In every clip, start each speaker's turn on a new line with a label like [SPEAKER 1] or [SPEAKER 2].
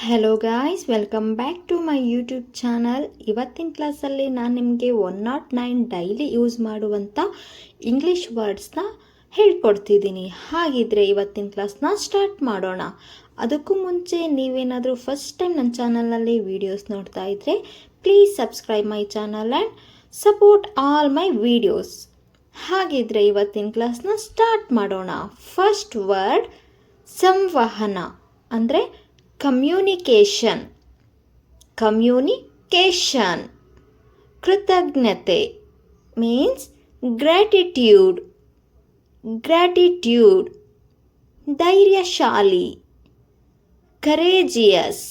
[SPEAKER 1] Hello guys, welcome back to my YouTube channel. ಇವತ್ತಿನ ಕ್ಲಾಸಲ್ಲಿ ನಾನು ನಿಮಗೆ 109 ಡೈಲಿ ಯೂಸ್ ಮಾಡುವಂಥ ಇಂಗ್ಲೀಷ್ ವರ್ಡ್ಸ್ನ ಹೇಳ್ಕೊಡ್ತಿದ್ದೀನಿ. ಹಾಗಿದ್ರೆ ಇವತ್ತಿನ ಕ್ಲಾಸ್ನ ಸ್ಟಾರ್ಟ್ ಮಾಡೋಣ. ಅದಕ್ಕೂ ಮುಂಚೆ ನೀವೇನಾದರೂ ಫಸ್ಟ್ ಟೈಮ್ ನನ್ನ ಚಾನಲ್ನಲ್ಲಿ ವೀಡಿಯೋಸ್ ನೋಡ್ತಾ ಇದ್ದರೆ please subscribe my channel and support all my videos. ಹಾಗಿದ್ರೆ ಇವತ್ತಿನ ಕ್ಲಾಸ್ನ ಸ್ಟಾರ್ಟ್ ಮಾಡೋಣ. ಫಸ್ಟ್ ವರ್ಡ್ ಸಂವಹನ ಅಂದರೆ ಕಮ್ಯುನಿಕೇಷನ್. ಕೃತಜ್ಞತೆ ಮೀನ್ಸ್ ಗ್ರ್ಯಾಟಿಟ್ಯೂಡ್. ಧೈರ್ಯಶಾಲಿ ಕರೇಜಿಯಸ್.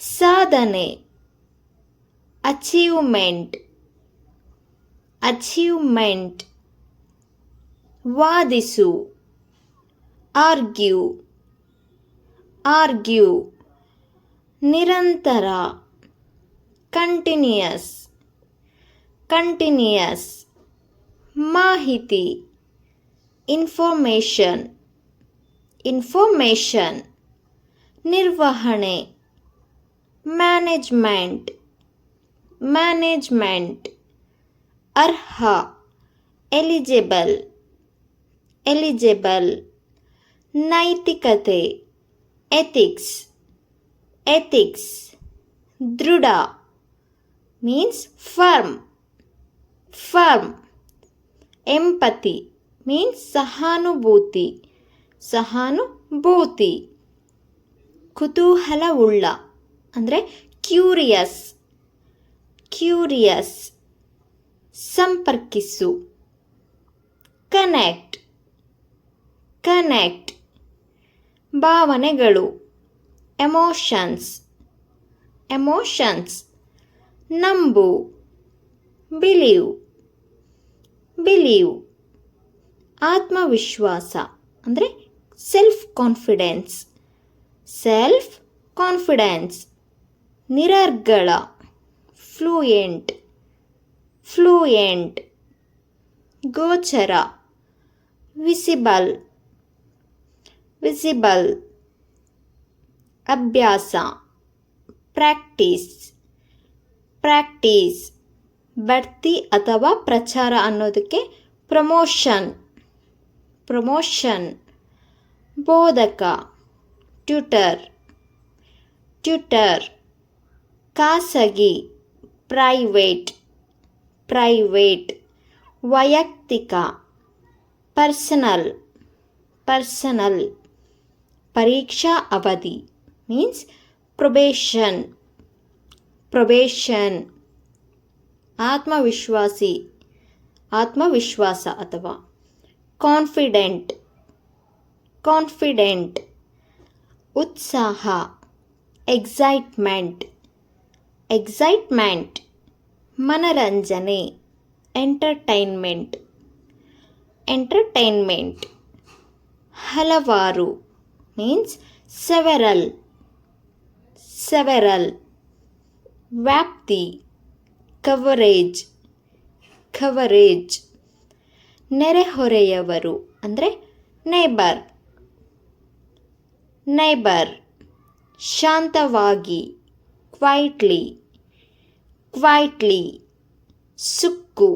[SPEAKER 1] ಸಾಧನೆ ಅಚೀವ್ಮೆಂಟ್. ವಾದಿಸು ಆರ್ಗ್ಯೂ. ನಿರಂತರ ಕಂಟಿನ್ಯೂಯಸ್. ಮಾಹಿತಿ ಇನ್ಫಾರ್ಮೇಷನ್. ನಿರ್ವಹಣೆ ಮ್ಯಾನೇಜ್ಮೆಂಟ್. ಅರ್ಹ ಎಲಿಜಿಬಲ್. ನೈತಿಕತೆ ಎಥಿಕ್ಸ್. ದೃಢ ಮೀನ್ಸ್ ಫರ್ಮ್. ಎಂಪತಿ ಮೀನ್ಸ್ ಸಹಾನುಭೂತಿ. ಕುತೂಹಲವುಳ್ಳ ಅಂದರೆ ಕ್ಯೂರಿಯಸ್. ಸಂಪರ್ಕಿಸು ಕನೆಕ್ಟ್. ಭಾವನೆಗಳು ಎಮೋಷನ್ಸ್. ನಂಬು ಬಿಲೀವ್. ಆತ್ಮವಿಶ್ವಾಸ ಅಂದರೆ ಸೆಲ್ಫ್ ಕಾನ್ಫಿಡೆನ್ಸ್. ನಿರರ್ಗಳ ಫ್ಲೂಯೆಂಟ್. ಗೋಚರ ವಿಸಿಬಲ್. ಅಭ್ಯಾಸ ಪ್ರಾಕ್ಟೀಸ್. ಬಡ್ತಿ ಅಥವಾ ಪ್ರಚಾರ ಅನ್ನೋದಕ್ಕೆ ಪ್ರಮೋಷನ್. ಬೋಧಕ ಟ್ಯೂಟರ್. ಖಾಸಗಿ ಪ್ರೈವೇಟ್. ವೈಯಕ್ತಿಕ ಪರ್ಸನಲ್. ಪರೀಕ್ಷಾ ಅವಧಿ ಮೀನ್ಸ್ ಪ್ರೊಬೇಷನ್. ಆತ್ಮವಿಶ್ವಾಸ ಅಥವಾ ಕಾನ್ಫಿಡೆಂಟ್. ಉತ್ಸಾಹ ಎಕ್ಸೈಟ್ಮೆಂಟ್. ಮನರಂಜನೆ ಎಂಟರ್ಟೈನ್ಮೆಂಟ್. ಹಲವಾರು ಮೀನ್ಸ್ ಸೆವೆರಲ್. ವ್ಯಾಪ್ತಿ ಕವರೇಜ್. ನೆರೆಹೊರೆಯವರು ಅಂದರೆ ನೇಬರ್. ಶಾಂತವಾಗಿ ಕ್ವೈಟ್ಲಿ. ಸುಕ್ಕು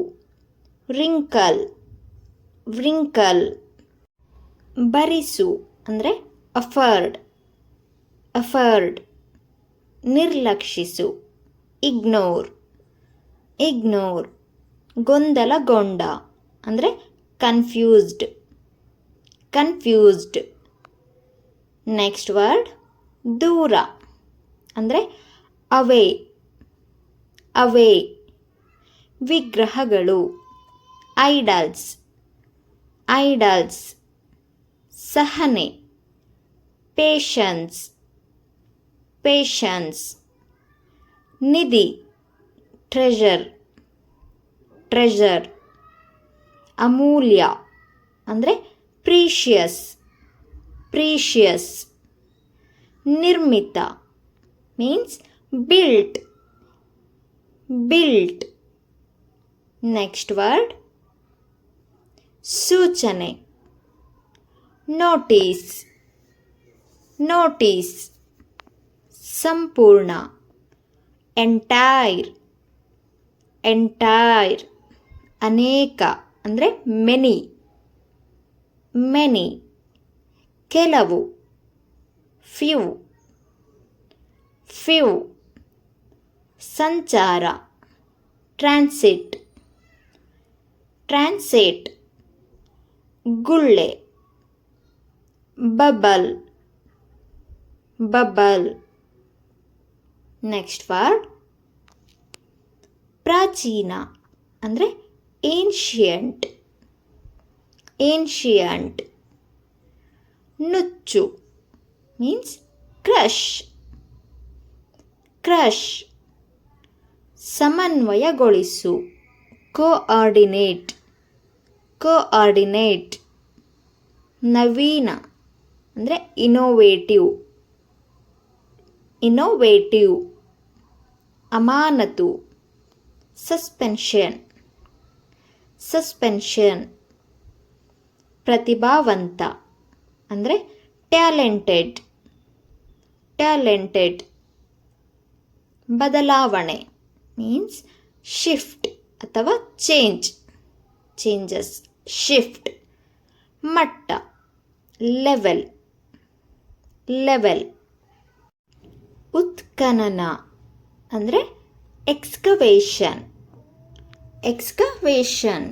[SPEAKER 1] ರಿಂಕಲ್. ಭರಿಸು ಅಂದರೆ ಅಫರ್ಡ್. ನಿರ್ಲಕ್ಷಿಸು ಇಗ್ನೋರ್. ಗೊಂದಲಗೊಂಡ ಅಂದರೆ ಕನ್ಫ್ಯೂಸ್ಡ್. ನೆಕ್ಸ್ಟ್ ವರ್ಡ್ ದೂರ ಅಂದರೆ ಅವೇ. ವಿಗ್ರಹಗಳು ಐಡಲ್ಸ್. ಸಹನೆ ಪೇಷನ್ಸ್. ನಿಧಿ ಟ್ರೆಷರ್. ಅಮೂಲ್ಯ ಅಂದರೆ ಪ್ರೀಷಿಯಸ್. ನಿರ್ಮಿತ ಮೀನ್ಸ್ ಬಿಲ್ಟ್. ನೆಕ್ಸ್ಟ್ ವರ್ಡ್ ಸೂಚನೆ ನೋಟಿಸ್. ನೋಟಿಸ್ ಸಂಪೂರ್ಣ. ಎಂಟೈರ್ ಎಂಟೈರ್ ಅನೇಕ ಅಂದರೆ ಮೆನಿ ಮೆನಿ. ಕೆಲವು ಫ್ಯೂ ಫ್ಯೂ. ಸಂಚಾರ ಟ್ರಾನ್ಸಿಟ್ ಟ್ರಾನ್ಸಿಟ್. ಗುಳ್ಳೆ ಬಬಲ್ ಬಬಲ್. ನೆಕ್ಸ್ಟ್ ವರ್ಡ್ ಪ್ರಾಚೀನ ಅಂದರೆ ಏನ್ಷಿಯಂಟ್ ಏನ್ಷಿಯಂಟ್. ನುಚ್ಚು ಮೀನ್ಸ್ ಕ್ರಶ್ ಕ್ರಶ್. ಸಮನ್ವಯಗೊಳಿಸು ಕೋಆರ್ಡಿನೇಟ್ ಕೋಆರ್ಡಿನೇಟ್. ನವೀನ ಅಂದರೆ ಇನೋವೇಟಿವ್ ಇನೋವೇಟಿವ್. ಅಮಾನತು ಸಸ್ಪೆನ್ಷನ್ ಸಸ್ಪೆನ್ಷನ್. ಪ್ರತಿಭಾವಂತ ಅಂದರೆ ಟ್ಯಾಲೆಂಟೆಡ್ ಟ್ಯಾಲೆಂಟೆಡ್. ಬದಲಾವಣೆ ಮೀನ್ಸ್ ಶಿಫ್ಟ್ ಅಥವಾ ಚೇಂಜ್ ಚೇಂಜಸ್ ಶಿಫ್ಟ್. ಮಟ್ಟ ಲೆವೆಲ್ ಲೆವೆಲ್. ಉತ್ಖನನ ಅಂದರೆ ಎಕ್ಸ್ಕವೇಷನ್ ಎಕ್ಸ್ಕವೇಷನ್.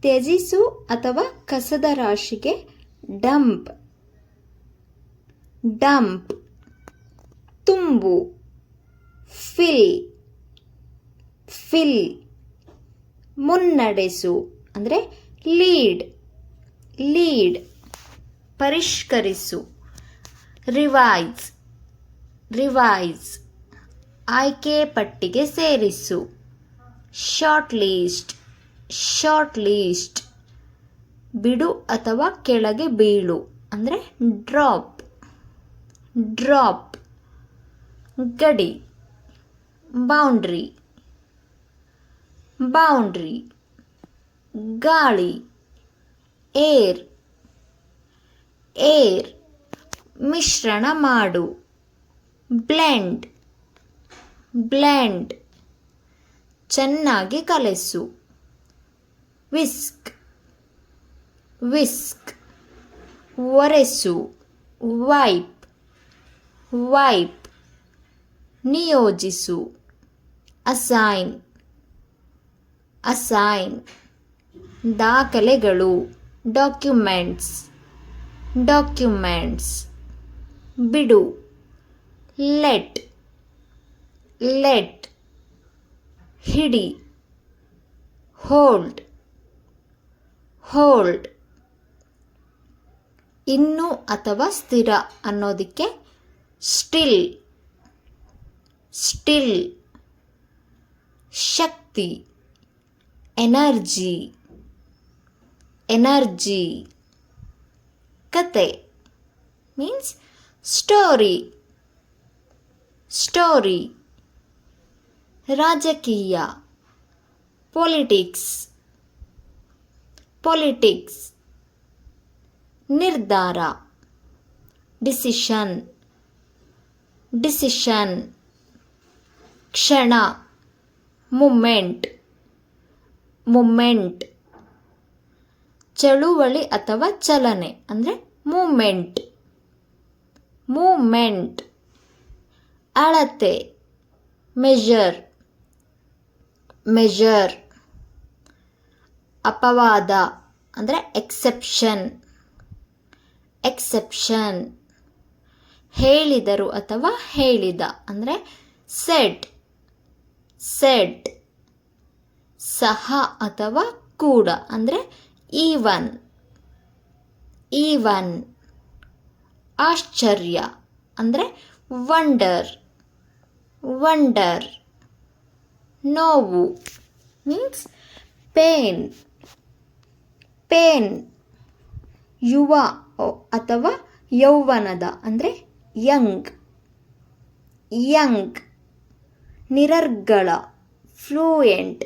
[SPEAKER 1] ತ್ಯಜಿಸು ಅಥವಾ ಕಸದ ರಾಶಿಗೆ ಡಂಪ್ ಡಂಪ್. ತುಂಬು ಫಿಲ್ ಫಿಲ್. ಮುನ್ನಡೆಸು ಅಂದರೆ ಲೀಡ್ ಲೀಡ್. ಪರಿಷ್ಕರಿಸು ರಿವೈಸ್ ರಿವೈಸ್. ಆಯ್ಕೆ ಪಟ್ಟಿಗೆ ಸೇರಿಸು ಶಾರ್ಟ್ ಲೀಸ್ಟ್ ಶಾರ್ಟ್ ಲೀಸ್ಟ್. ಬಿಡು ಅಥವಾ ಕೆಳಗೆ ಬೀಳು ಅಂದರೆ ಡ್ರಾಪ್ ಡ್ರಾಪ್. ಗಡಿ ಬೌಂಡ್ರಿ ಬೌಂಡ್ರಿ. ಗಾಳಿ ಏರ್ ಏರ್. ಮಿಶ್ರಣ ಮಾಡು ಬ್ಲೆಂಡ್ ಬ್ಲೆಂಡ್. ಚೆನ್ನಾಗಿ ಕಲೆಸು ವಿಸ್ಕ್ ವಿಸ್ಕ್. ಒರೆಸು ವೈಪ್ ವೈಪ್. ನಿಯೋಜಿಸು ಅಸೈನ್ ಅಸೈನ್. ದಾಖಲೆಗಳು ಡಾಕ್ಯುಮೆಂಟ್ಸ್ ಡಾಕ್ಯುಮೆಂಟ್ಸ್. ಬಿಡು ಲೆಟ್ ಲೆಟ್. ಹಿಡಿ ಹೋಲ್ಡ್ ಹೋಲ್ಡ್. ಇನ್ನು ಅಥವಾ ಸ್ಥಿರ ಅನ್ನೋದಕ್ಕೆ ಸ್ಟಿಲ್ ಸ್ಟಿಲ್. ಶಕ್ತಿ ಎನರ್ಜಿ ಎನರ್ಜಿ. ಕತೆ ಮೀನ್ಸ್ ಸ್ಟೋರಿ ಸ್ಟೋರಿ. ರಾಜಕೀಯ ಪೊಲಿಟಿಕ್ಸ್ ಪೊಲಿಟಿಕ್ಸ್. ನಿರ್ಧಾರ ಡಿಸಿಷನ್ ಡಿಸಿಷನ್. ಕ್ಷಣ ಮೂಮೆಂಟ್ ಮೂಮೆಂಟ್. ಚಳುವಳಿ ಅಥವಾ ಚಲನೆ ಅಂದರೆ ಮೂಮೆಂಟ್ ಮೂಮೆಂಟ್. ಅಳತೆ ಮೆಜರ್ ಮೆಜರ್. ಅಪವಾದ ಅಂದರೆ ಎಕ್ಸೆಪ್ಷನ್ ಎಕ್ಸೆಪ್ಷನ್. ಹೇಳಿದರು ಅಥವಾ ಹೇಳಿದ ಅಂದರೆ ಸೆಡ್ ಸೆಡ್. ಸಹ ಅಥವಾ ಕೂಡ ಅಂದರೆ ಈವನ್ ಈವನ್. ಆಶ್ಚರ್ಯ ಅಂದರೆ ವಂಡರ್ ವಂಡರ್. ನೋವು ಮೀನ್ಸ್ ಪೇನ್ ಪೇನ್. ಯುವ ಅಥವಾ ಯೌವನದ ಅಂದರೆ ಯಂಗ್ ಯಂಗ್. ನಿರರ್ಗಳ ಫ್ಲೂಯೆಂಟ್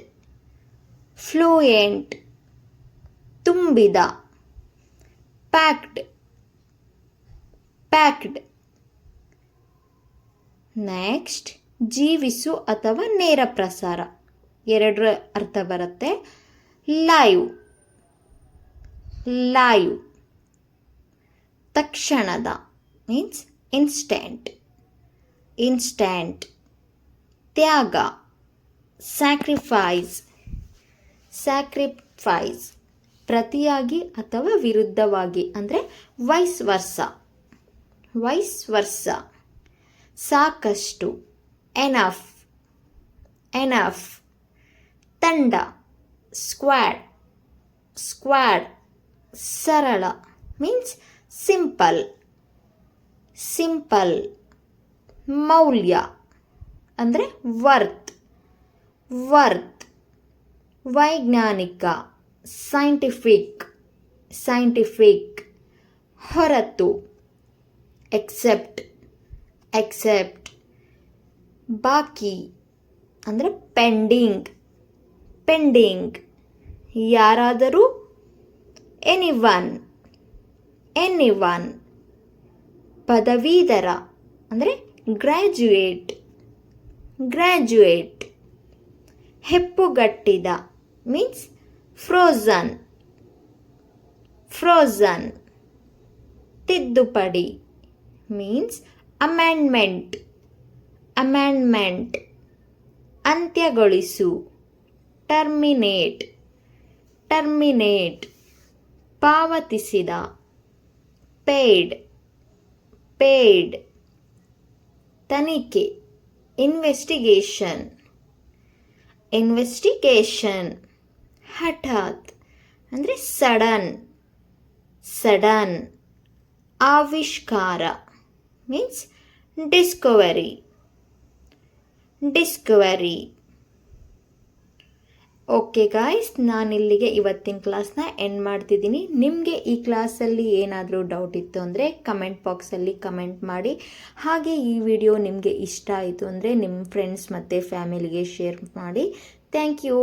[SPEAKER 1] ಫ್ಲೂಯೆಂಟ್. ತುಂಬಿದ ಪ್ಯಾಕ್ಡ್ ಪ್ಯಾಕ್ಡ್. ನೆಕ್ಸ್ಟ್ ಜೀವಿಸು ಅಥವಾ ನೇರ ಪ್ರಸಾರ, ಎರಡರ ಅರ್ಥ ಬರುತ್ತೆ. Live, live. ತಕ್ಷಣದ ಮೀನ್ಸ್ ಇನ್ಸ್ಟೆಂಟ್, ಇನ್ಸ್ಟೆಂಟ್. ತ್ಯಾಗ, ಸ್ಯಾಕ್ರಿಫೈಸ್, ಸ್ಯಾಕ್ರಿಫೈಸ್. ಪ್ರತಿಯಾಗಿ ಅಥವಾ ವಿರುದ್ಧವಾಗಿ ಅಂದರೆ ವೈಸ್ ವರ್ಸ, ವೈಸ್ ವರ್ಸ. ಸಾಕಷ್ಟು, ಎನಫ್, ಎನಫ್. ತಂಡ, ಸ್ಕ್ವಾಡ್, ಸ್ಕ್ವಾಡ್. ಸರಳ ಮೀನ್ಸ್ ಸಿಂಪಲ್, ಸಿಂಪಲ್. ಮೌಲ್ಯ ಅಂದರೆ ವರ್ತ್, ವರ್ತ್. ವೈಜ್ಞಾನಿಕ, ಸೈಂಟಿಫಿಕ್, ಸೈಂಟಿಫಿಕ್. ಹೊರತು, ಎಕ್ಸೆಪ್ಟ್, ಎಕ್ಸೆಪ್ಟ್. ಬಾಕಿ ಅಂದರೆ ಪೆಂಡಿಂಗ್, ಪೆಂಡಿಂಗ್. ಯಾರಾದರೂ, ಎನಿವನ್, ಎನಿವನ್. ಪದವೀಧರ ಅಂದರೆ ಗ್ರ್ಯಾಜುಯೇಟ್, ಗ್ರ್ಯಾಜುಯೇಟ್. ಹೆಪ್ಪುಗಟ್ಟಿದ ಮೀನ್ಸ್ ಫ್ರೋಝನ್, ಫ್ರೋಝನ್. ತಿದ್ದುಪಡಿ ಮೀನ್ಸ್ ಅಮೆಂಡ್ಮೆಂಟ್, ಅಮೆಂಡ್ಮೆಂಟ್. ಅಂತ್ಯಗೊಳಿಸು, ಟರ್ಮಿನೇಟ್, ಟರ್ಮಿನೇಟ್. ಪಾವತಿಸಿದ, ಪೇಯ್ಡ್, ಪೇಯ್ಡ್. ತನಿಖೆ, ಇನ್ವೆಸ್ಟಿಗೇಷನ್, ಇನ್ವೆಸ್ಟಿಗೇಷನ್. ಹಠಾತ್ ಅಂದರೆ ಸಡನ್, ಸಡನ್. ಆವಿಷ್ಕಾರ means discovery, discovery. Okay guys, ನಾನಿಲ್ಲಿಗೆ ಇವತ್ತಿನ ಕ್ಲಾಸ್ನ ಎಂಡ್ ಮಾಡ್ತಿದ್ದೀನಿ. ನಿಮಗೆ ಈ ಕ್ಲಾಸಲ್ಲಿ ಏನಾದರೂ ಡೌಟ್ ಇತ್ತು ಅಂದರೆ ಕಮೆಂಟ್ ಬಾಕ್ಸಲ್ಲಿ ಕಮೆಂಟ್ ಮಾಡಿ. ಹಾಗೆ ಈ ವಿಡಿಯೋ ನಿಮಗೆ ಇಷ್ಟ ಆಯಿತು ಅಂದರೆ ನಿಮ್ಮ ಫ್ರೆಂಡ್ಸ್ ಮತ್ತು ಫ್ಯಾಮಿಲಿಗೆ ಶೇರ್ ಮಾಡಿ. Thank you.